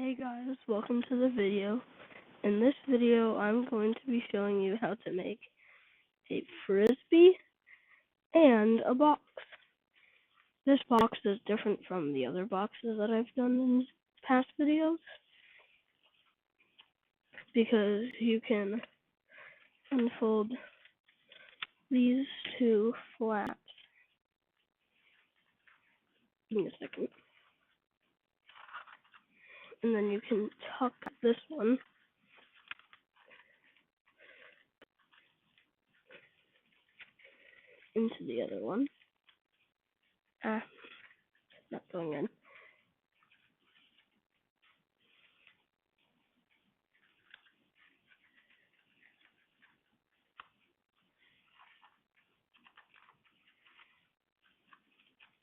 Hey guys, welcome to the video. In this video, I'm going to be showing you how to make a Frisbee and a box. This box is different from the other boxes that I've done in past videos because you can unfold these two flaps. Give me a second. And then you can tuck this one into the other one. Not going in.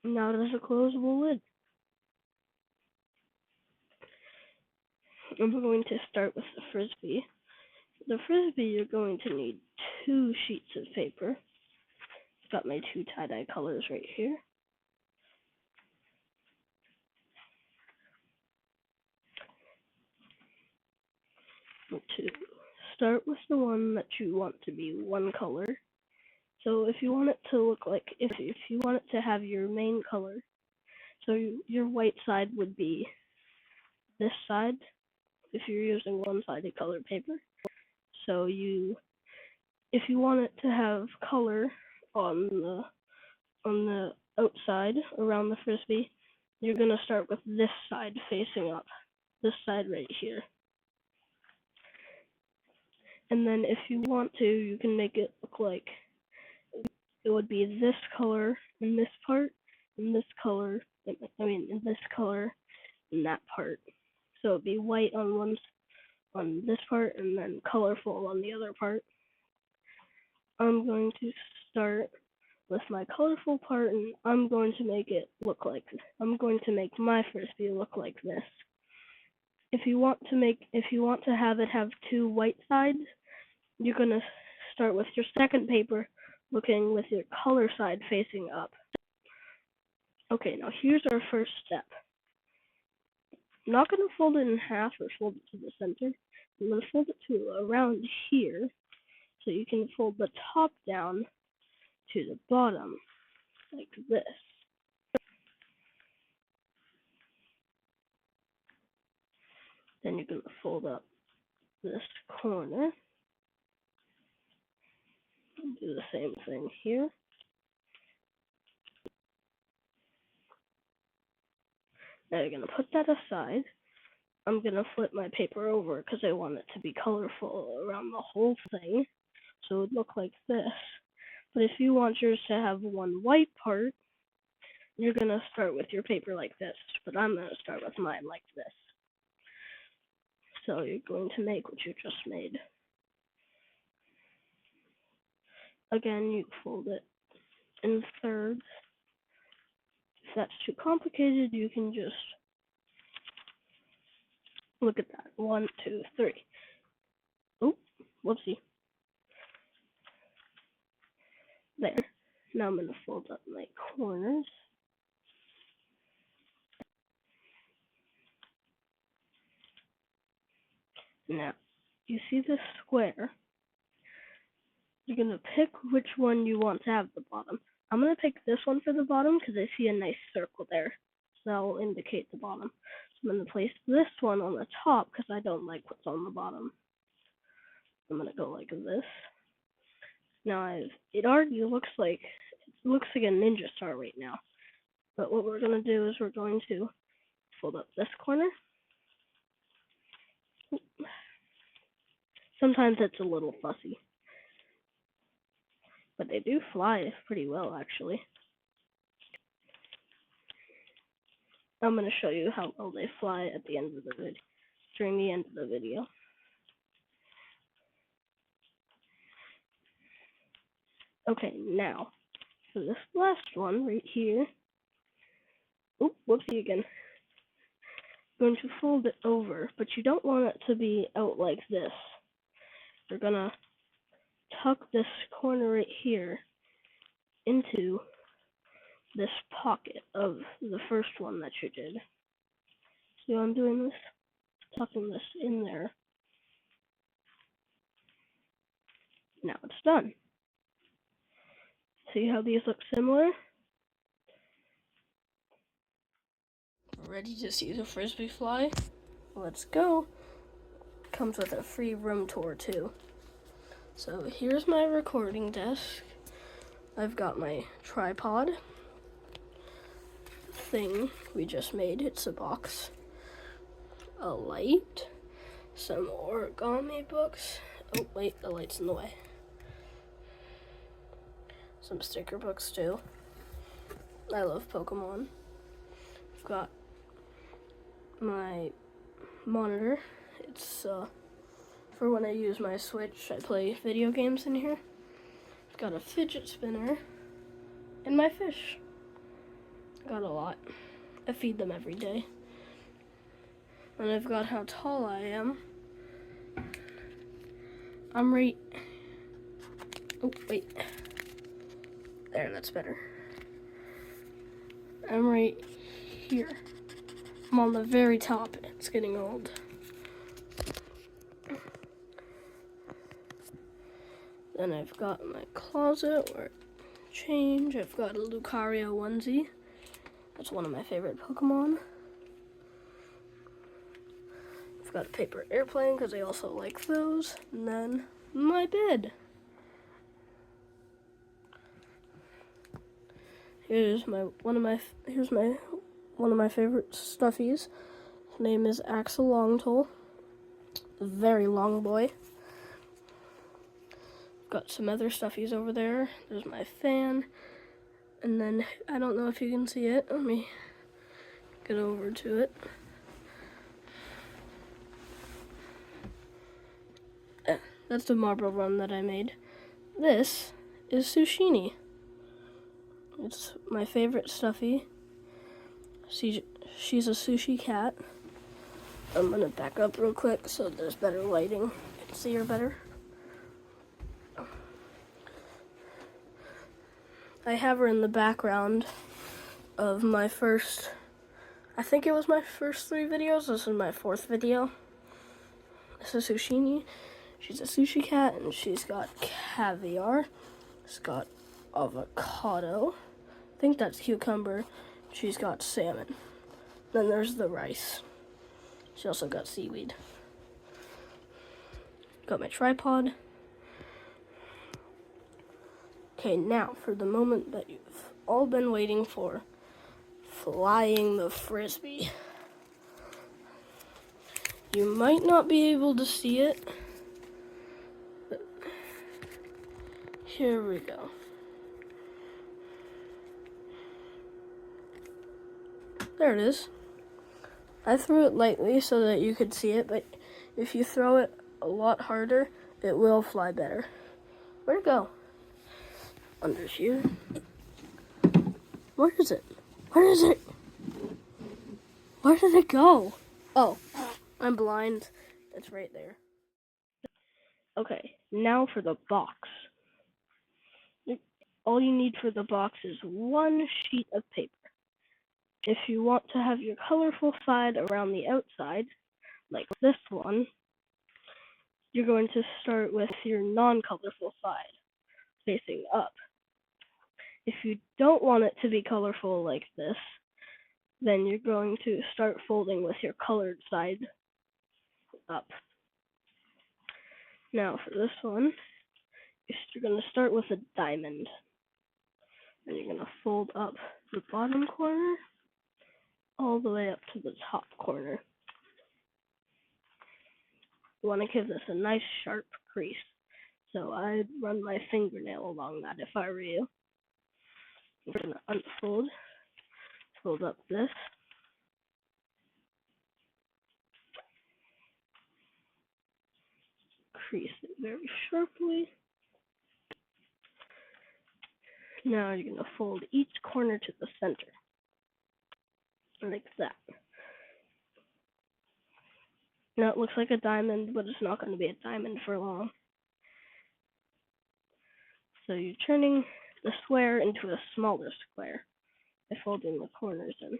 Now there's a closable lid. And we're going to start with the Frisbee. The Frisbee, you're going to need 2 sheets of paper. I've got my 2 tie-dye colors right here. To start with the one that you want to be one color. So if you want it to look like, if you want it to have your main color, so your white side would be this side if you're using one-sided colored paper. So if you want it to have color on the outside around the Frisbee, you're gonna start with this side facing up, this side right here. And then if you want to, you can make it look like it would be this color in this part, and this color, in this color in that part. So it'd be white on this part, and then colorful on the other part. I'm going to start with my colorful part, and I'm going to make it look like this. I'm going to make my Frisbee look like this. If you want to have it have 2 white sides, you're gonna start with your second paper, looking with your color side facing up. Okay, now here's our first step. I'm not gonna fold it in half or fold it to the center. I'm gonna fold it to around here, so you can fold the top down to the bottom, like this. Then you're gonna fold up this corner. Do the same thing here. Now you're gonna put that aside. I'm gonna flip my paper over because I want it to be colorful around the whole thing, so it would look like this. But if you want yours to have one white part, you're gonna start with your paper like this. But I'm gonna start with mine like this. So you're going to make what you just made. Again, you fold it in thirds. If that's too complicated, you can just look at that. 1, 2, 3. Oh, whoopsie. There. Now I'm going to fold up my corners. Now, you see this square? You're going to pick which one you want to have the bottom. I'm going to pick this one for the bottom because I see a nice circle there. So that will indicate the bottom. So I'm going to place this one on the top because I don't like what's on the bottom. I'm going to go like this. Now it already looks like a ninja star right now. But what we're going to do is we're going to fold up this corner. Sometimes it's a little fussy, but they do fly pretty well actually. I'm going to show you how well they fly at the end of the video, during the end of the video. Okay, now for this last one right here. Oh, whoopsie again. I'm going to fold it over, but you don't want it to be out like this. You're gonna tuck this corner right here into this pocket of the first one that you did. See how I'm doing this? tucking this in there. Now it's done. See how these look similar? Ready to see the Frisbee fly? Let's go. Comes with a free room tour too. So here's my recording desk. I've got my tripod thing we just made. It's a box. A light. Some origami books. Oh wait, the light's in the way. Some sticker books too. I love Pokemon. I've got my monitor. It's for when I use my Switch, I play video games in here. I've got a fidget spinner and my fish. Got a lot. I feed them every day. And I've got how tall I am. I'm right. Oh, wait. There, that's better. I'm right here. I'm on the very top. It's getting old. Then I've got my closet where I change. I've got a Lucario onesie. That's one of my favorite Pokemon. I've got a paper airplane because I also like those. And then my bed. Here's one of my favorite stuffies. His name is Axel Longtoll. A very long boy. Got some other stuffies over there. There's my fan. And then, I don't know if you can see it. Let me get over to it. That's the marble run that I made. This is Sushini. It's my favorite stuffy. She's a sushi cat. I'm gonna back up real quick so there's better lighting. You can see her better. I have her in the background of my first, I think it was my first 3 videos. This is my 4th video. This is Sushini. She's a sushi cat and she's got caviar. She's got avocado. I think that's cucumber. She's got salmon. Then there's the rice. She also got seaweed. Got my tripod. Okay, now for the moment that you've all been waiting for. Flying the Frisbee. You might not be able to see it, but here we go. There it is. I threw it lightly so that you could see it, but if you throw it a lot harder, it will fly better. Where'd it go? Under here. Where is it? Where is it? Where did it go? Oh, I'm blind. It's right there. Okay, now for the box. All you need for the box is 1 sheet of paper. If you want to have your colorful side around the outside, like this one, you're going to start with your non-colorful side, facing up. If you don't want it to be colorful like this, then you're going to start folding with your colored side up. Now for this one, you're going to start with a diamond. And you're going to fold up the bottom corner all the way up to the top corner. You want to give this a nice sharp crease. So I'd run my fingernail along that if I were you. We're going to unfold, fold up this. Crease it very sharply. Now you're going to fold each corner to the center. Like that. Now it looks like a diamond, but it's not going to be a diamond for long. So you're turning the square into a smaller square by folding the corners in.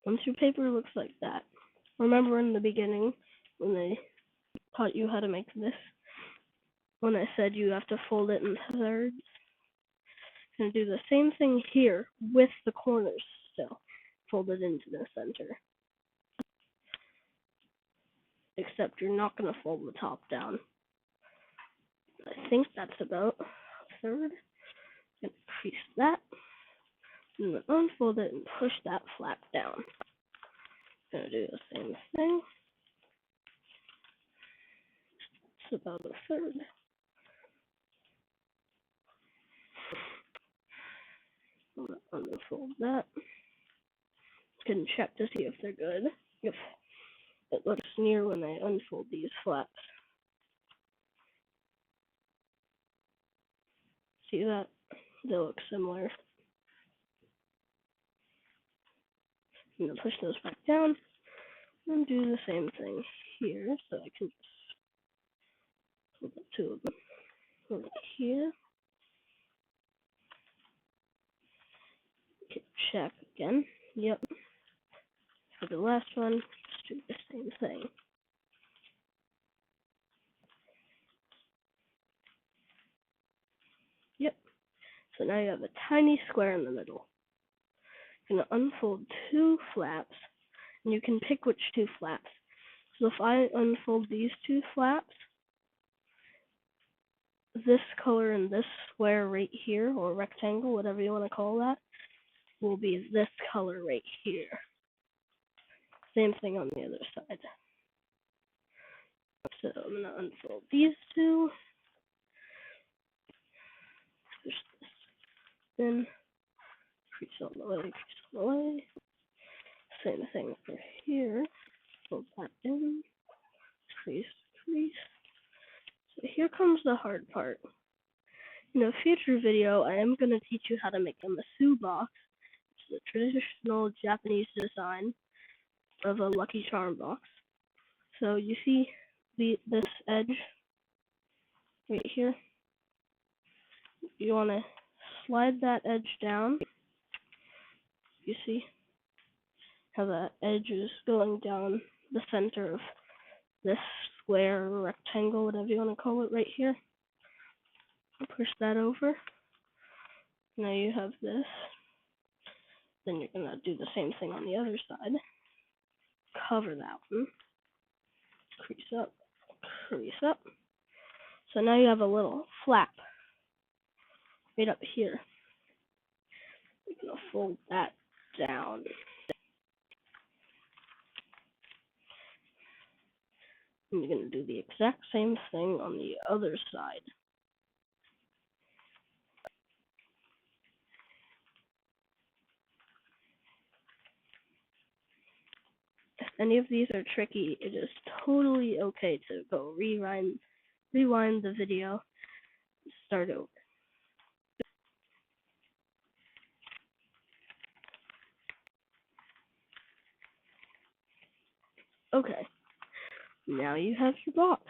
Once your paper looks like that, remember in the beginning when they taught you how to make this, when I said you have to fold it in thirds? Gonna do the same thing here with the corners still. Fold it into the center. Except you're not gonna fold the top down. I think that's about a third. Gonna crease that. And then unfold it and push that flap down. Gonna do the same thing. It's about a third. I'm gonna unfold that. Can check to see if they're good. If it looks near when I unfold these flaps. See that? They look similar. I'm gonna push those back down and do the same thing here, so I can just hold the two of them over here. Okay, check again. Yep. For the last one, just do the same thing. Yep. So now you have a tiny square in the middle. You're gonna unfold two flaps, and you can pick which two flaps. So if I unfold these two flaps, this color in this square right here, or rectangle, whatever you want to call that, will be this color right here. Same thing on the other side. So I'm going to unfold these two. Push this in. Crease on the way, crease on the way. Same thing for here. Fold that in. Crease, crease. So here comes the hard part. In a future video, I am going to teach you how to make a masu box. It's a traditional Japanese design of a Lucky Charm box. So you see this edge right here? You want to slide that edge down. You see how that edge is going down the center of this square, rectangle, whatever you want to call it, right here. Push that over. Now you have this. Then you're going to do the same thing on the other side. Cover that one. Crease up, crease up. So now you have a little flap right up here. You're going to fold that down. And you're going to do the exact same thing on the other side. If any of these are tricky, it is totally okay to go rewind the video and start over. Okay, now you have your box.